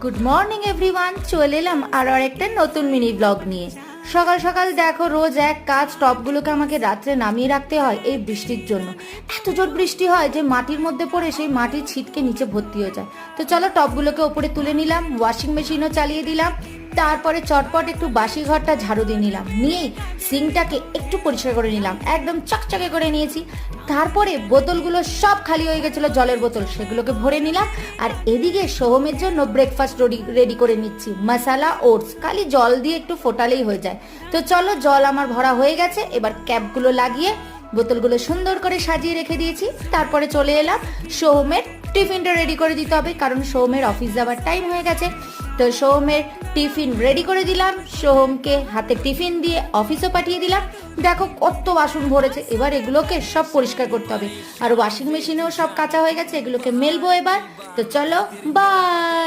Good morning everyone, চলে এলাম আরও একটা নতুন মিনি ব্লগ নিয়ে। সকাল সকাল দেখো, রোজ এক কাজ, টপগুলোকে আমাকে রাত্রে নামিয়ে রাখতে হয় এই বৃষ্টির জন্য। এত জোর বৃষ্টি হয় যে মাটির মধ্যে পড়ে সেই মাটির ছিটকে নিচে ভর্তি হয়ে যায়। তো চলো টপগুলোকে ওপরে তুলে নিলাম, ওয়াশিং মেশিনও চালিয়ে দিলাম। তারপরে চটপট একটু বাসি ঘরটা ঝাড়ু দিয়ে নিলাম, নিয়েই সিঙ্কটাকে একটু পরিষ্কার করে নিলাম, একদম চকচকে করে নিয়েছি। তারপরে বোতলগুলো সব খালি হয়ে গেছিলো, জলের বোতল, সেগুলোকে ভরে নিলাম। আর এদিকে সোহমের জন্য ব্রেকফাস্ট রেডি করে নিচ্ছি, মশালা ওটস, খালি জল দিয়ে একটু ফোটালেই হয়ে যায়। তো চলো, জল আমার ভরা হয়ে গেছে, এবার ক্যাপগুলো লাগিয়ে বোতলগুলো সুন্দর করে সাজিয়ে রেখে দিয়েছি। তারপরে চলে এলাম, সোহমের টিফিনটা রেডি করে দিতে হবে, কারণ সোহমের অফিস যাওয়ার টাইম হয়ে গেছে। তো সোহমের টিফিন রেডি করে দিলাম, সোহমকে হাতে টিফিন দিয়ে অফিসও পাঠিয়ে দিলাম। দেখো কত বাসন ভরেছে, এবার এগুলোকে সব পরিষ্কার করতে হবে। আর ওয়াশিং মেশিনেও সব কাঁচা হয়ে গেছে, এগুলোকে মেলবো এবার। তো চলো, বাই।